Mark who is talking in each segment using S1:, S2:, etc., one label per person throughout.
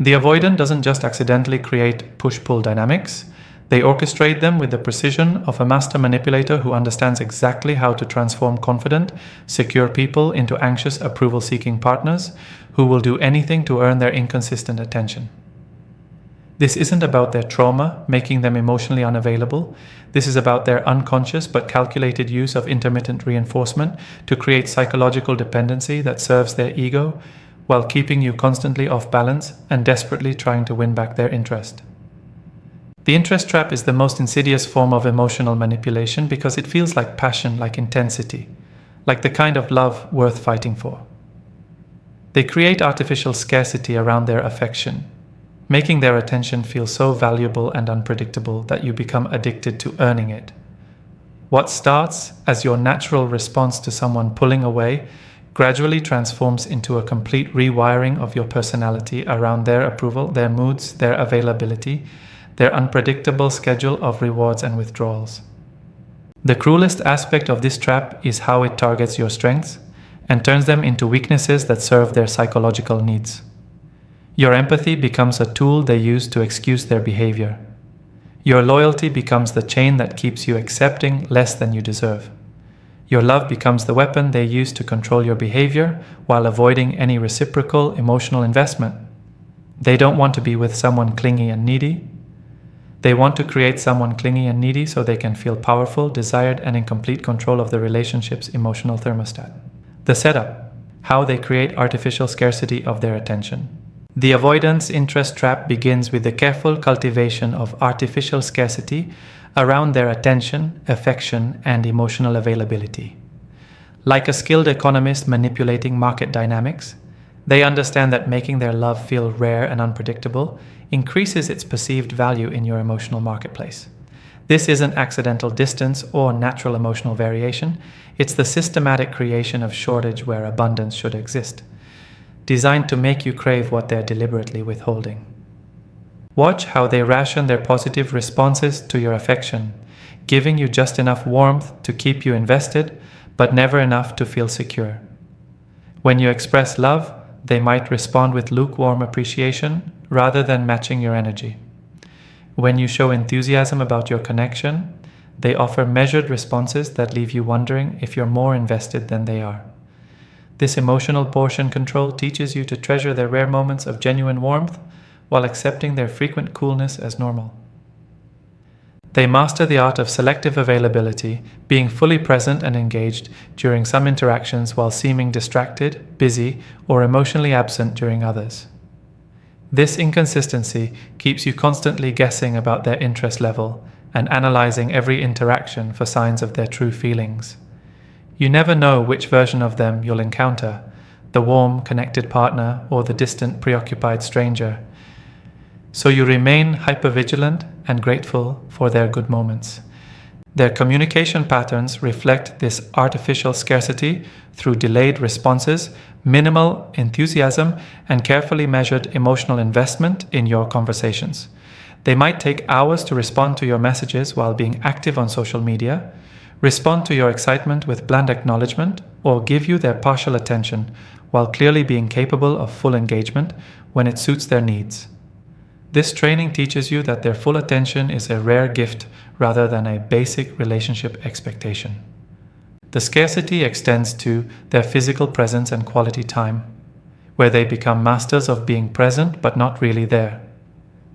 S1: The avoidant doesn't just accidentally create push-pull dynamics, they orchestrate them with the precision of a master manipulator who understands exactly how to transform confident, secure people into anxious, approval-seeking partners who will do anything to earn their inconsistent attention. This isn't about their trauma, making them emotionally unavailable. This is about their unconscious but calculated use of intermittent reinforcement to create psychological dependency that serves their ego while keeping you constantly off balance and desperately trying to win back their interest. The interest trap is the most insidious form of emotional manipulation because it feels like passion, like intensity, like the kind of love worth fighting for. They create artificial scarcity around their affection, making their attention feel so valuable and unpredictable that you become addicted to earning it. What starts as your natural response to someone pulling away gradually transforms into a complete rewiring of your personality around their approval, their moods, their availability, their unpredictable schedule of rewards and withdrawals. The cruelest aspect of this trap is how it targets your strengths and turns them into weaknesses that serve their psychological needs. Your empathy becomes a tool they use to excuse their behavior. Your loyalty becomes the chain that keeps you accepting less than you deserve. Your love becomes the weapon they use to control your behavior while avoiding any reciprocal emotional investment. They don't want to be with someone clingy and needy. They want to create someone clingy and needy so they can feel powerful, desired, and in complete control of the relationship's emotional thermostat. The setup: how they create artificial scarcity of their attention. The avoidance interest trap begins with the careful cultivation of artificial scarcity around their attention, affection, and emotional availability. Like a skilled economist manipulating market dynamics, they understand that making their love feel rare and unpredictable increases its perceived value in your emotional marketplace. This isn't accidental distance or natural emotional variation, it's the systematic creation of shortage where abundance should exist, designed to make you crave what they're deliberately withholding. Watch how they ration their positive responses to your affection, giving you just enough warmth to keep you invested, but never enough to feel secure. When you express love, they might respond with lukewarm appreciation rather than matching your energy. When you show enthusiasm about your connection, they offer measured responses that leave you wondering if you're more invested than they are. This emotional portion control teaches you to treasure their rare moments of genuine warmth while accepting their frequent coolness as normal. They master the art of selective availability, being fully present and engaged during some interactions while seeming distracted, busy, or emotionally absent during others. This inconsistency keeps you constantly guessing about their interest level and analyzing every interaction for signs of their true feelings. You never know which version of them you'll encounter, the warm, connected partner or the distant, preoccupied stranger. So you remain hypervigilant and grateful for their good moments. Their communication patterns reflect this artificial scarcity through delayed responses, minimal enthusiasm, and carefully measured emotional investment in your conversations. They might take hours to respond to your messages while being active on social media, respond to your excitement with bland acknowledgement, or give you their partial attention while clearly being capable of full engagement when it suits their needs. This training teaches you that their full attention is a rare gift rather than a basic relationship expectation. The scarcity extends to their physical presence and quality time, where they become masters of being present but not really there.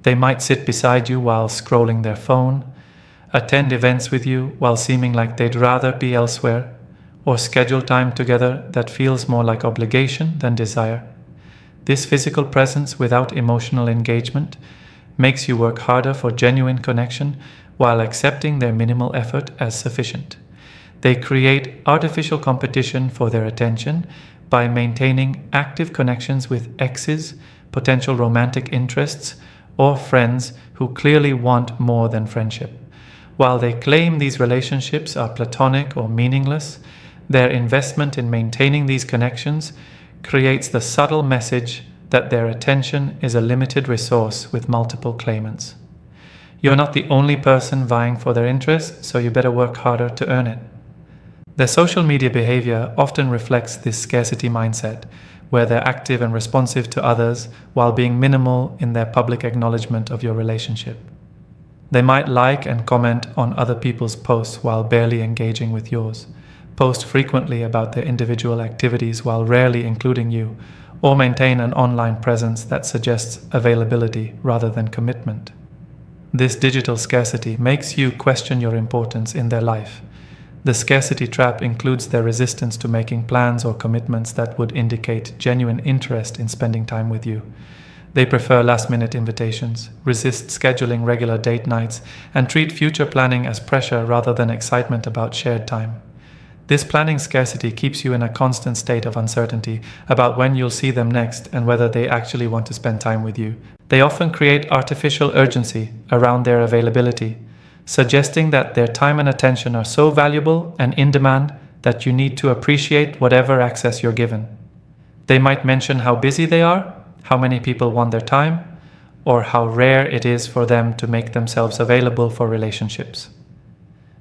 S1: They might sit beside you while scrolling their phone, attend events with you while seeming like they'd rather be elsewhere, or schedule time together that feels more like obligation than desire. This physical presence without emotional engagement makes you work harder for genuine connection while accepting their minimal effort as sufficient. They create artificial competition for their attention by maintaining active connections with exes, potential romantic interests, or friends who clearly want more than friendship. While they claim these relationships are platonic or meaningless, their investment in maintaining these connections creates the subtle message that their attention is a limited resource with multiple claimants. You're not the only person vying for their interest, so you better work harder to earn it. Their social media behavior often reflects this scarcity mindset, where they're active and responsive to others while being minimal in their public acknowledgement of your relationship. They might like and comment on other people's posts while barely engaging with yours, post frequently about their individual activities while rarely including you, or maintain an online presence that suggests availability rather than commitment. This digital scarcity makes you question your importance in their life. The scarcity trap includes their resistance to making plans or commitments that would indicate genuine interest in spending time with you. They prefer last-minute invitations, resist scheduling regular date nights, and treat future planning as pressure rather than excitement about shared time. This planning scarcity keeps you in a constant state of uncertainty about when you'll see them next and whether they actually want to spend time with you. They often create artificial urgency around their availability, suggesting that their time and attention are so valuable and in demand that you need to appreciate whatever access you're given. They might mention how busy they are, how many people want their time, or how rare it is for them to make themselves available for relationships.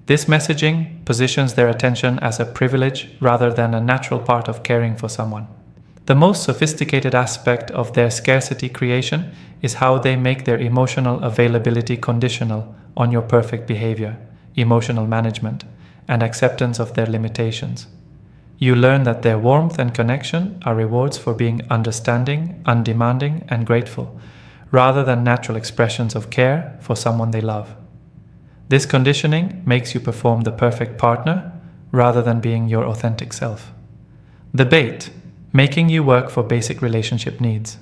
S1: This messaging positions their attention as a privilege rather than a natural part of caring for someone. The most sophisticated aspect of their scarcity creation is how they make their emotional availability conditional on your perfect behavior, emotional management, and acceptance of their limitations. You learn that their warmth and connection are rewards for being understanding, undemanding, and grateful, rather than natural expressions of care for someone they love. This conditioning makes you perform the perfect partner rather than being your authentic self. The bait, making you work for basic relationship needs.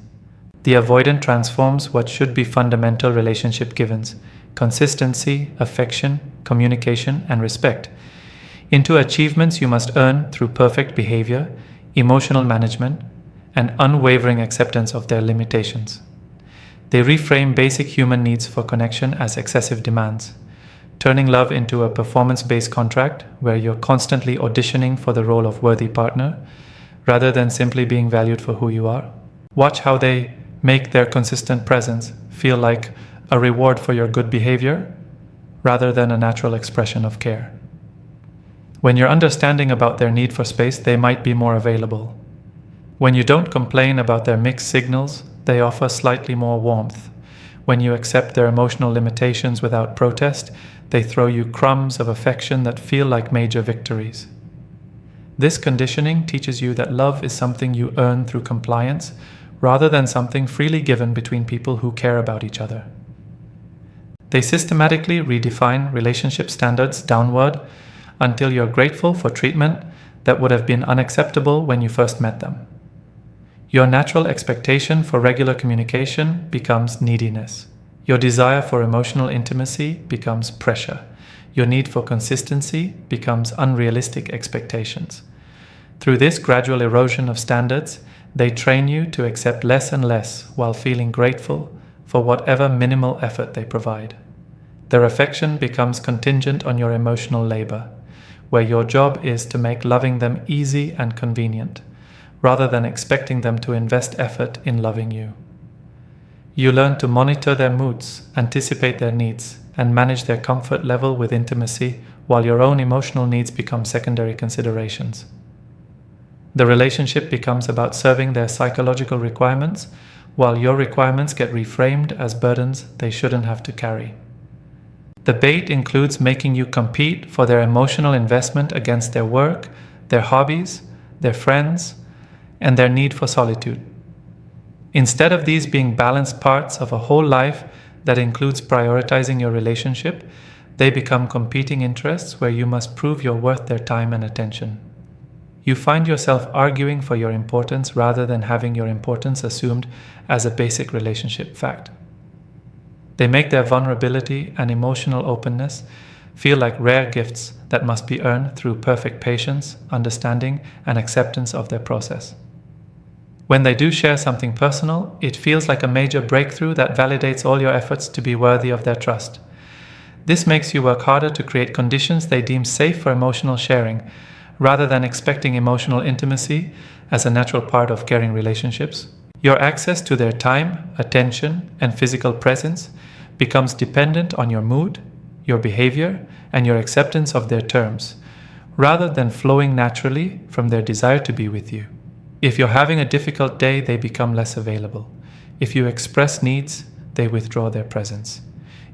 S1: The avoidant transforms what should be fundamental relationship givens, consistency, affection, communication, and respect, into achievements you must earn through perfect behavior, emotional management, and unwavering acceptance of their limitations. They reframe basic human needs for connection as excessive demands, turning love into a performance-based contract where you're constantly auditioning for the role of worthy partner, rather than simply being valued for who you are. Watch how they make their consistent presence feel like a reward for your good behavior, rather than a natural expression of care. When you're understanding about their need for space, they might be more available. When you don't complain about their mixed signals, they offer slightly more warmth. When you accept their emotional limitations without protest, they throw you crumbs of affection that feel like major victories. This conditioning teaches you that love is something you earn through compliance, rather than something freely given between people who care about each other. They systematically redefine relationship standards downward until you're grateful for treatment that would have been unacceptable when you first met them. Your natural expectation for regular communication becomes neediness. Your desire for emotional intimacy becomes pressure. Your need for consistency becomes unrealistic expectations. Through this gradual erosion of standards, they train you to accept less and less while feeling grateful for whatever minimal effort they provide. Their affection becomes contingent on your emotional labor, where your job is to make loving them easy and convenient, rather than expecting them to invest effort in loving you. You learn to monitor their moods, anticipate their needs, and manage their comfort level with intimacy, while your own emotional needs become secondary considerations. The relationship becomes about serving their psychological requirements, while your requirements get reframed as burdens they shouldn't have to carry. The bait includes making you compete for their emotional investment against their work, their hobbies, their friends, and their need for solitude. Instead of these being balanced parts of a whole life that includes prioritizing your relationship, they become competing interests where you must prove you're worth their time and attention. You find yourself arguing for your importance rather than having your importance assumed as a basic relationship fact. They make their vulnerability and emotional openness feel like rare gifts that must be earned through perfect patience, understanding, and acceptance of their process. When they do share something personal, it feels like a major breakthrough that validates all your efforts to be worthy of their trust. This makes you work harder to create conditions they deem safe for emotional sharing, rather than expecting emotional intimacy as a natural part of caring relationships. Your access to their time, attention, and physical presence becomes dependent on your mood, your behavior, and your acceptance of their terms, rather than flowing naturally from their desire to be with you. If you're having a difficult day, they become less available. If you express needs, they withdraw their presence.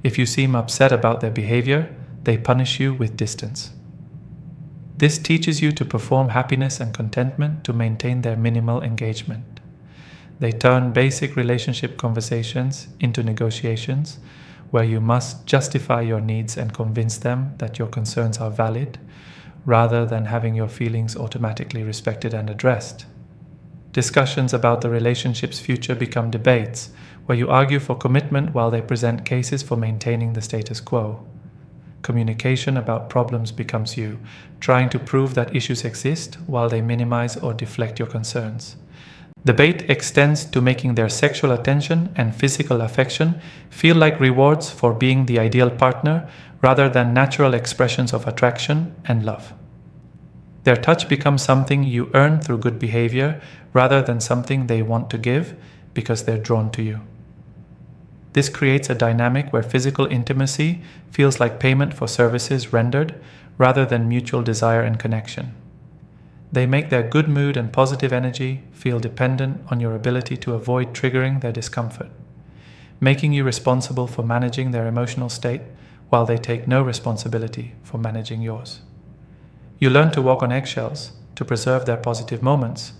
S1: If you seem upset about their behavior, they punish you with distance. This teaches you to perform happiness and contentment to maintain their minimal engagement. They turn basic relationship conversations into negotiations where you must justify your needs and convince them that your concerns are valid, rather than having your feelings automatically respected and addressed. Discussions about the relationship's future become debates, where you argue for commitment while they present cases for maintaining the status quo. Communication about problems becomes you, trying to prove that issues exist while they minimize or deflect your concerns. Debate extends to making their sexual attention and physical affection feel like rewards for being the ideal partner rather than natural expressions of attraction and love. Their touch becomes something you earn through good behavior rather than something they want to give because they're drawn to you. This creates a dynamic where physical intimacy feels like payment for services rendered rather than mutual desire and connection. They make their good mood and positive energy feel dependent on your ability to avoid triggering their discomfort, making you responsible for managing their emotional state while they take no responsibility for managing yours. You learn to walk on eggshells to preserve their positive moments,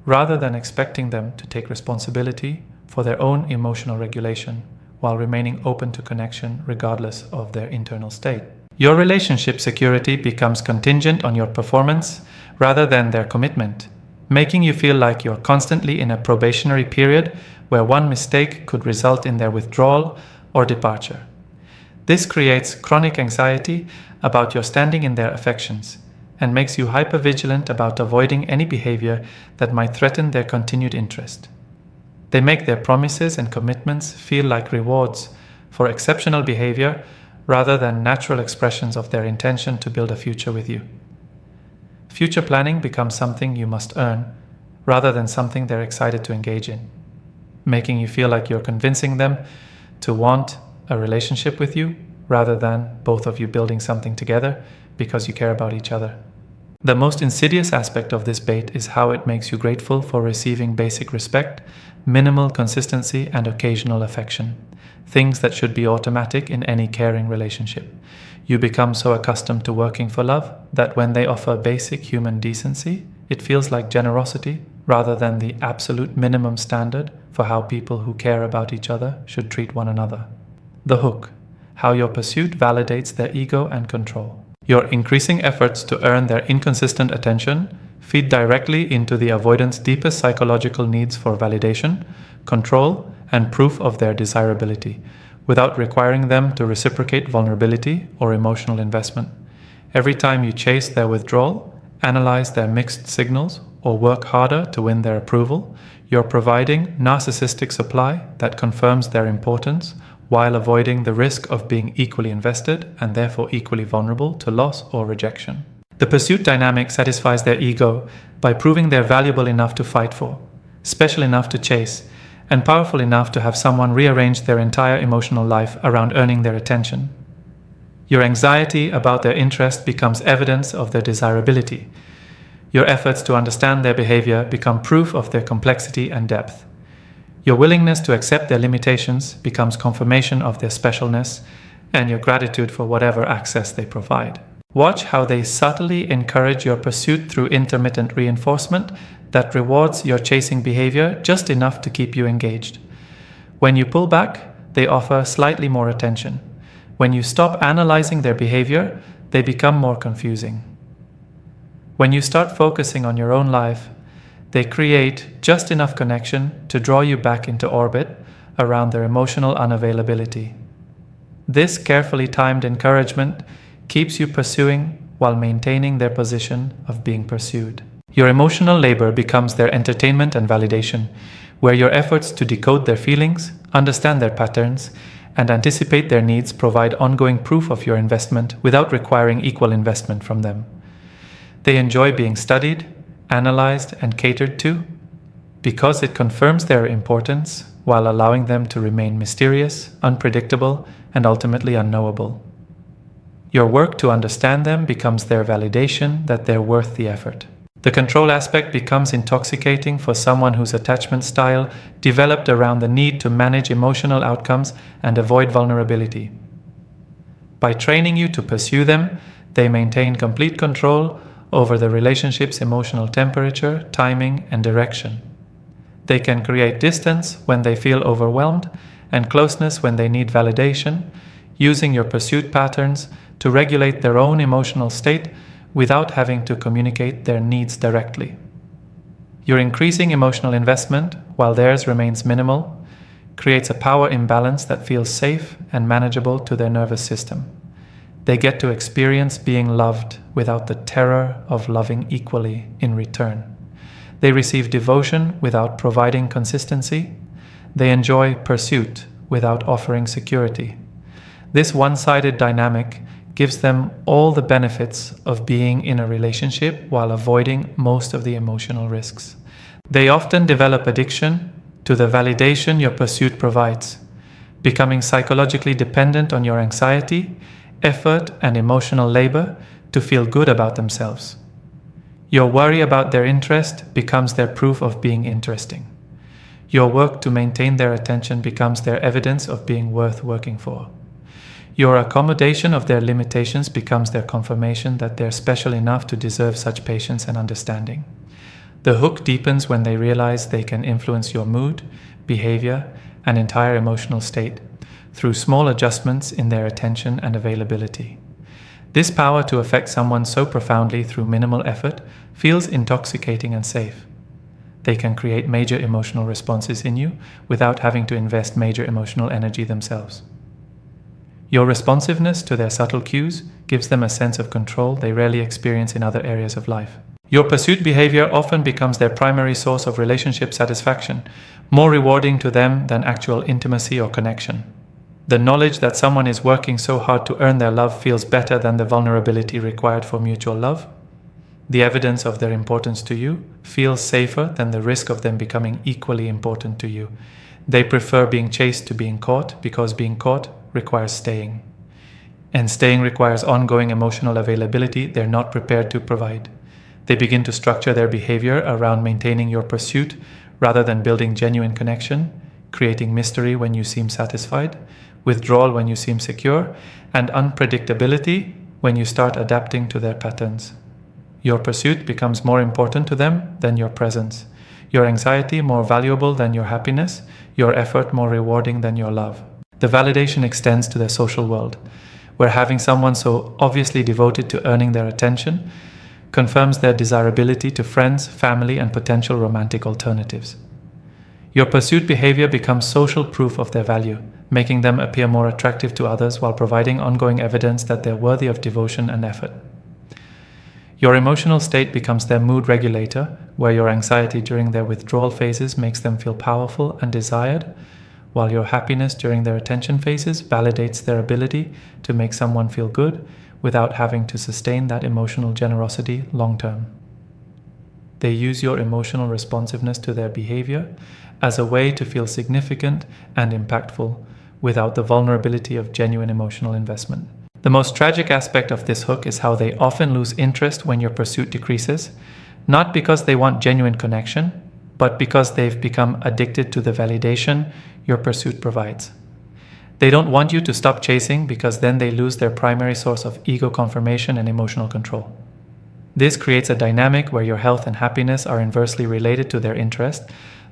S1: rather than expecting them to take responsibility for their own emotional regulation while remaining open to connection regardless of their internal state. Your relationship security becomes contingent on your performance rather than their commitment, making you feel like you're constantly in a probationary period where one mistake could result in their withdrawal or departure. This creates chronic anxiety about your standing in their affections and makes you hypervigilant about avoiding any behavior that might threaten their continued interest. They make their promises and commitments feel like rewards for exceptional behavior rather than natural expressions of their intention to build a future with you. Future planning becomes something you must earn rather than something they're excited to engage in, making you feel like you're convincing them to want a relationship with you rather than both of you building something together because you care about each other. The most insidious aspect of this bait is how it makes you grateful for receiving basic respect, minimal consistency, and occasional affection, things that should be automatic in any caring relationship. You become so accustomed to working for love that when they offer basic human decency, it feels like generosity rather than the absolute minimum standard for how people who care about each other should treat one another. The hook: how your pursuit validates their ego and control. Your increasing efforts to earn their inconsistent attention feed directly into the avoidant's deepest psychological needs for validation, control, and proof of their desirability, without requiring them to reciprocate vulnerability or emotional investment. Every time you chase their withdrawal, analyze their mixed signals, or work harder to win their approval, you're providing narcissistic supply that confirms their importance while avoiding the risk of being equally invested and therefore equally vulnerable to loss or rejection. The pursuit dynamic satisfies their ego by proving they're valuable enough to fight for, special enough to chase, and powerful enough to have someone rearrange their entire emotional life around earning their attention. Your anxiety about their interest becomes evidence of their desirability. Your efforts to understand their behavior become proof of their complexity and depth. Your willingness to accept their limitations becomes confirmation of their specialness and your gratitude for whatever access they provide. Watch how they subtly encourage your pursuit through intermittent reinforcement that rewards your chasing behavior just enough to keep you engaged. When you pull back, they offer slightly more attention. When you stop analyzing their behavior, they become more confusing. When you start focusing on your own life, they create just enough connection to draw you back into orbit around their emotional unavailability. This carefully timed encouragement keeps you pursuing while maintaining their position of being pursued. Your emotional labor becomes their entertainment and validation, where your efforts to decode their feelings, understand their patterns, and anticipate their needs provide ongoing proof of your investment without requiring equal investment from them. They enjoy being studied, analyzed, and catered to because it confirms their importance while allowing them to remain mysterious, unpredictable, and ultimately unknowable. Your work to understand them becomes their validation that they're worth the effort. The control aspect becomes intoxicating for someone whose attachment style developed around the need to manage emotional outcomes and avoid vulnerability. By training you to pursue them, they maintain complete control over the relationship's emotional temperature, timing, and direction. They can create distance when they feel overwhelmed and closeness when they need validation, using your pursuit patterns to regulate their own emotional state without having to communicate their needs directly. Your increasing emotional investment, while theirs remains minimal, creates a power imbalance that feels safe and manageable to their nervous system. They get to experience being loved without the terror of loving equally in return. They receive devotion without providing consistency. They enjoy pursuit without offering security. This one-sided dynamic gives them all the benefits of being in a relationship while avoiding most of the emotional risks. They often develop addiction to the validation your pursuit provides, becoming psychologically dependent on your anxiety, effort, and emotional labor to feel good about themselves. Your worry about their interest becomes their proof of being interesting. Your work to maintain their attention becomes their evidence of being worth working for. Your accommodation of their limitations becomes their confirmation that they're special enough to deserve such patience and understanding. The hook deepens when they realize they can influence your mood, behavior, and entire emotional state through small adjustments in their attention and availability. This power to affect someone so profoundly through minimal effort feels intoxicating and safe. They can create major emotional responses in you without having to invest major emotional energy themselves. Your responsiveness to their subtle cues gives them a sense of control they rarely experience in other areas of life. Your pursuit behavior often becomes their primary source of relationship satisfaction, more rewarding to them than actual intimacy or connection. The knowledge that someone is working so hard to earn their love feels better than the vulnerability required for mutual love. The evidence of their importance to you feels safer than the risk of them becoming equally important to you. They prefer being chased to being caught because being caught requires staying. And staying requires ongoing emotional availability they're not prepared to provide. They begin to structure their behavior around maintaining your pursuit rather than building genuine connection, creating mystery when you seem satisfied, withdrawal when you seem secure, and unpredictability when you start adapting to their patterns. Your pursuit becomes more important to them than your presence, your anxiety more valuable than your happiness, your effort more rewarding than your love. The validation extends to their social world, where having someone so obviously devoted to earning their attention confirms their desirability to friends, family, and potential romantic alternatives. Your pursuit behavior becomes social proof of their value, making them appear more attractive to others while providing ongoing evidence that they're worthy of devotion and effort. Your emotional state becomes their mood regulator, where your anxiety during their withdrawal phases makes them feel powerful and desired, while your happiness during their attention phases validates their ability to make someone feel good without having to sustain that emotional generosity long term. They use your emotional responsiveness to their behavior as a way to feel significant and impactful without the vulnerability of genuine emotional investment. The most tragic aspect of this hook is how they often lose interest when your pursuit decreases, not because they want genuine connection, but because they've become addicted to the validation your pursuit provides. They don't want you to stop chasing because then they lose their primary source of ego confirmation and emotional control. This creates a dynamic where your health and happiness are inversely related to their interest.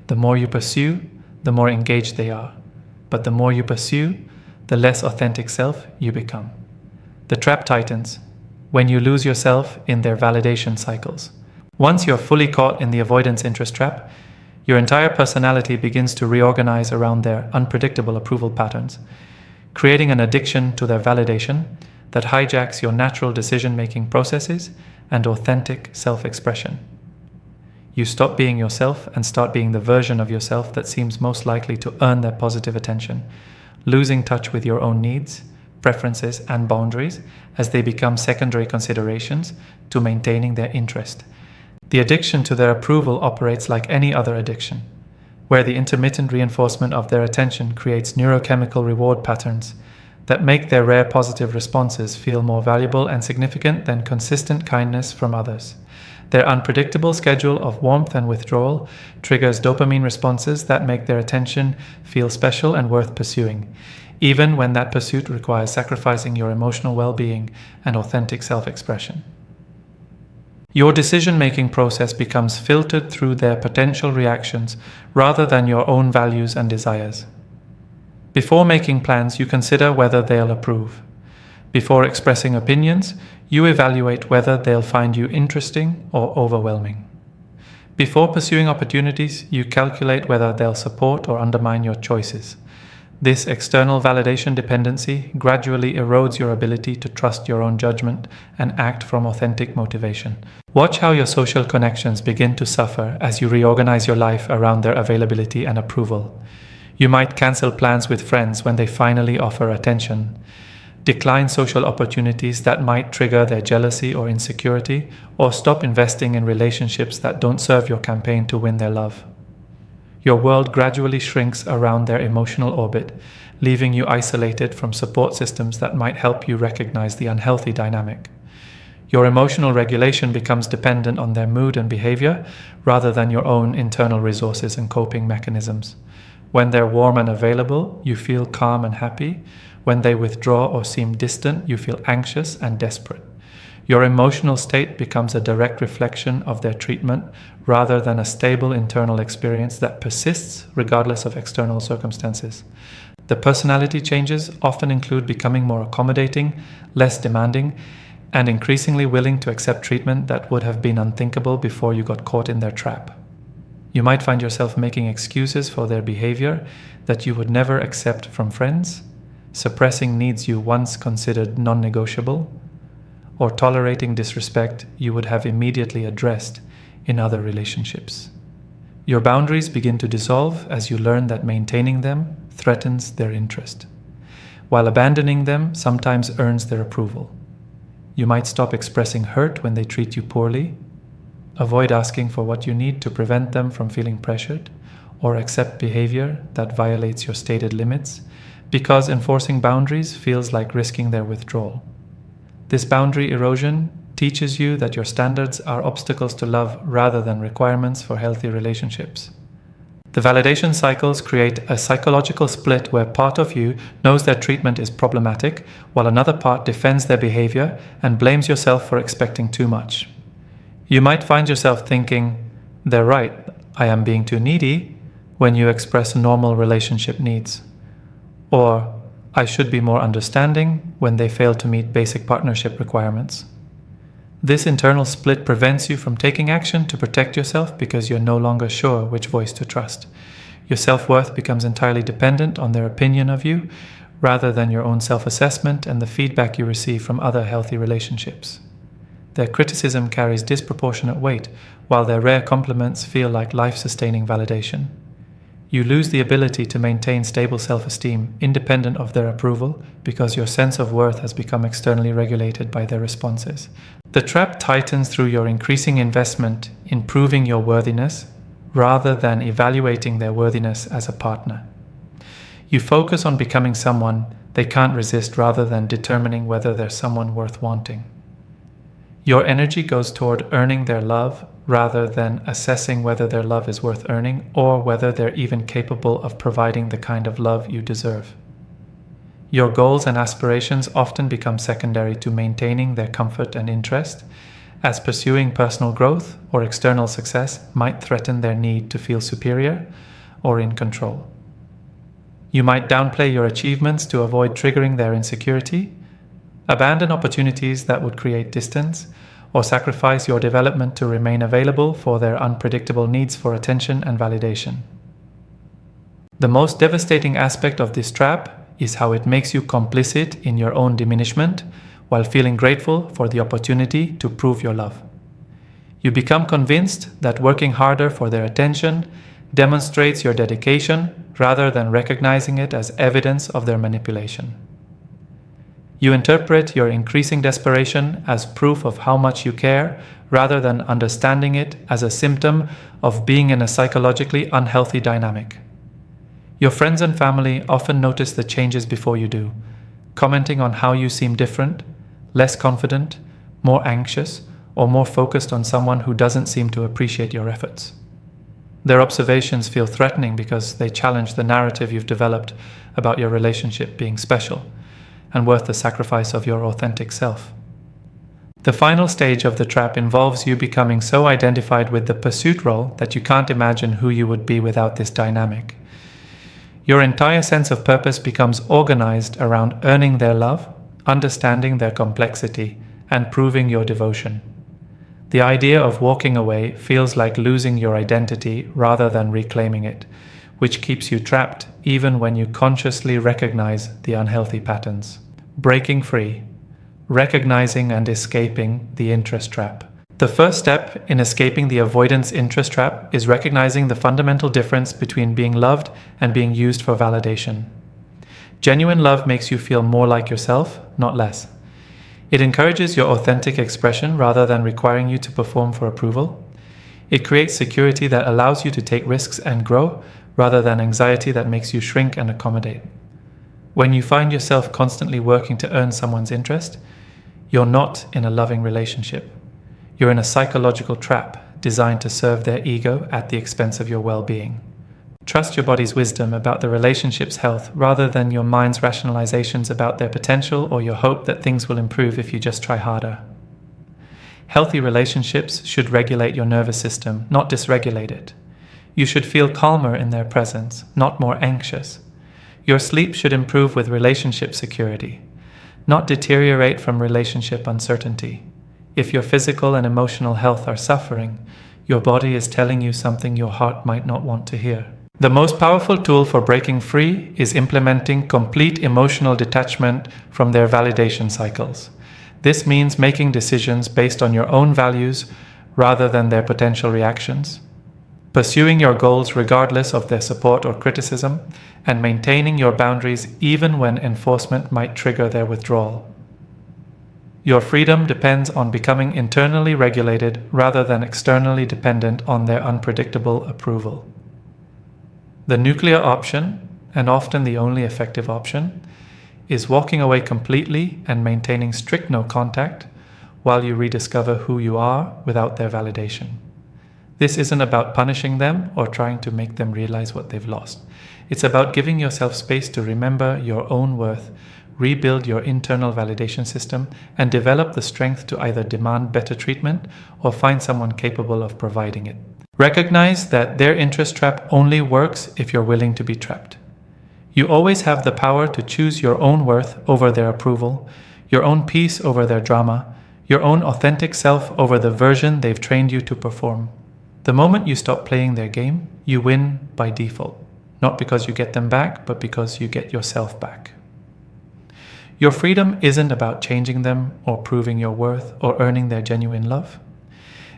S1: The more you pursue, the more engaged they are. But the more you pursue, the less authentic self you become. The trap tightens when you lose yourself in their validation cycles. Once you're fully caught in the avoidance interest trap, your entire personality begins to reorganize around their unpredictable approval patterns, creating an addiction to their validation that hijacks your natural decision-making processes and authentic self-expression. You stop being yourself and start being the version of yourself that seems most likely to earn their positive attention, losing touch with your own needs, preferences, and boundaries as they become secondary considerations to maintaining their interest. The addiction to their approval operates like any other addiction, where the intermittent reinforcement of their attention creates neurochemical reward patterns that make their rare positive responses feel more valuable and significant than consistent kindness from others. Their unpredictable schedule of warmth and withdrawal triggers dopamine responses that make their attention feel special and worth pursuing, even when that pursuit requires sacrificing your emotional well-being and authentic self-expression. Your decision-making process becomes filtered through their potential reactions rather than your own values and desires. Before making plans, you consider whether they'll approve. Before expressing opinions, you evaluate whether they'll find you interesting or overwhelming. Before pursuing opportunities, you calculate whether they'll support or undermine your choices. This external validation dependency gradually erodes your ability to trust your own judgment and act from authentic motivation. Watch how your social connections begin to suffer as you reorganize your life around their availability and approval. You might cancel plans with friends when they finally offer attention, decline social opportunities that might trigger their jealousy or insecurity, or stop investing in relationships that don't serve your campaign to win their love. Your world gradually shrinks around their emotional orbit, leaving you isolated from support systems that might help you recognize the unhealthy dynamic. Your emotional regulation becomes dependent on their mood and behavior rather than your own internal resources and coping mechanisms. When they're warm and available, you feel calm and happy. When they withdraw or seem distant, you feel anxious and desperate. Your emotional state becomes a direct reflection of their treatment rather than a stable internal experience that persists regardless of external circumstances. The personality changes often include becoming more accommodating, less demanding, and increasingly willing to accept treatment that would have been unthinkable before you got caught in their trap. You might find yourself making excuses for their behavior that you would never accept from friends, suppressing needs you once considered non-negotiable, or tolerating disrespect you would have immediately addressed in other relationships. Your boundaries begin to dissolve as you learn that maintaining them threatens their interest, while abandoning them sometimes earns their approval. You might stop expressing hurt when they treat you poorly, avoid asking for what you need to prevent them from feeling pressured, or accept behavior that violates your stated limits, because enforcing boundaries feels like risking their withdrawal. This boundary erosion teaches you that your standards are obstacles to love rather than requirements for healthy relationships. The validation cycles create a psychological split where part of you knows their treatment is problematic, while another part defends their behavior and blames yourself for expecting too much. You might find yourself thinking, "They're right, I am being too needy," when you express normal relationship needs. Or, "I should be more understanding," when they fail to meet basic partnership requirements. This internal split prevents you from taking action to protect yourself because you're no longer sure which voice to trust. Your self-worth becomes entirely dependent on their opinion of you rather than your own self-assessment and the feedback you receive from other healthy relationships. Their criticism carries disproportionate weight, while their rare compliments feel like life-sustaining validation. You lose the ability to maintain stable self-esteem independent of their approval because your sense of worth has become externally regulated by their responses. The trap tightens through your increasing investment in proving your worthiness rather than evaluating their worthiness as a partner. You focus on becoming someone they can't resist rather than determining whether they're someone worth wanting. Your energy goes toward earning their love rather than assessing whether their love is worth earning or whether they're even capable of providing the kind of love you deserve. Your goals and aspirations often become secondary to maintaining their comfort and interest, as pursuing personal growth or external success might threaten their need to feel superior or in control. You might downplay your achievements to avoid triggering their insecurity, abandon opportunities that would create distance, or sacrifice your development to remain available for their unpredictable needs for attention and validation. The most devastating aspect of this trap is how it makes you complicit in your own diminishment while feeling grateful for the opportunity to prove your love. You become convinced that working harder for their attention demonstrates your dedication rather than recognizing it as evidence of their manipulation. You interpret your increasing desperation as proof of how much you care rather than understanding it as a symptom of being in a psychologically unhealthy dynamic. Your friends and family often notice the changes before you do, commenting on how you seem different, less confident, more anxious, or more focused on someone who doesn't seem to appreciate your efforts. Their observations feel threatening because they challenge the narrative you've developed about your relationship being special and worth the sacrifice of your authentic self. The final stage of the trap involves you becoming so identified with the pursuit role that you can't imagine who you would be without this dynamic. Your entire sense of purpose becomes organized around earning their love, understanding their complexity, and proving your devotion. The idea of walking away feels like losing your identity rather than reclaiming it, which keeps you trapped even when you consciously recognize the unhealthy patterns. Breaking free. Recognizing and escaping the interest trap. The first step in escaping the avoidance interest trap is recognizing the fundamental difference between being loved and being used for validation. Genuine love makes you feel more like yourself, not less. It encourages your authentic expression rather than requiring you to perform for approval. It creates security that allows you to take risks and grow, rather than anxiety that makes you shrink and accommodate. When you find yourself constantly working to earn someone's interest, you're not in a loving relationship. You're in a psychological trap designed to serve their ego at the expense of your well-being. Trust your body's wisdom about the relationship's health rather than your mind's rationalizations about their potential or your hope that things will improve if you just try harder. Healthy relationships should regulate your nervous system, not dysregulate it. You should feel calmer in their presence, not more anxious. Your sleep should improve with relationship security, not deteriorate from relationship uncertainty. If your physical and emotional health are suffering, your body is telling you something your heart might not want to hear. The most powerful tool for breaking free is implementing complete emotional detachment from their validation cycles. This means making decisions based on your own values rather than their potential reactions, pursuing your goals regardless of their support or criticism, and maintaining your boundaries even when enforcement might trigger their withdrawal. Your freedom depends on becoming internally regulated rather than externally dependent on their unpredictable approval. The nuclear option, and often the only effective option, is walking away completely and maintaining strict no contact while you rediscover who you are without their validation. This isn't about punishing them or trying to make them realize what they've lost. It's about giving yourself space to remember your own worth, rebuild your internal validation system, and develop the strength to either demand better treatment or find someone capable of providing it. Recognize that their interest trap only works if you're willing to be trapped. You always have the power to choose your own worth over their approval, your own peace over their drama, your own authentic self over the version they've trained you to perform. The moment you stop playing their game, you win by default. Not because you get them back, but because you get yourself back. Your freedom isn't about changing them or proving your worth or earning their genuine love.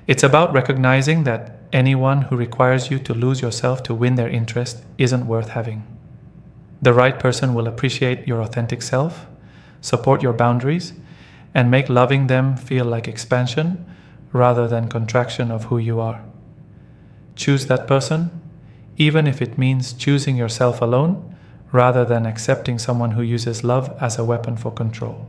S1: It's about recognizing that anyone who requires you to lose yourself to win their interest isn't worth having. The right person will appreciate your authentic self, support your boundaries, and make loving them feel like expansion rather than contraction of who you are. Choose that person, even if it means choosing yourself alone, rather than accepting someone who uses love as a weapon for control.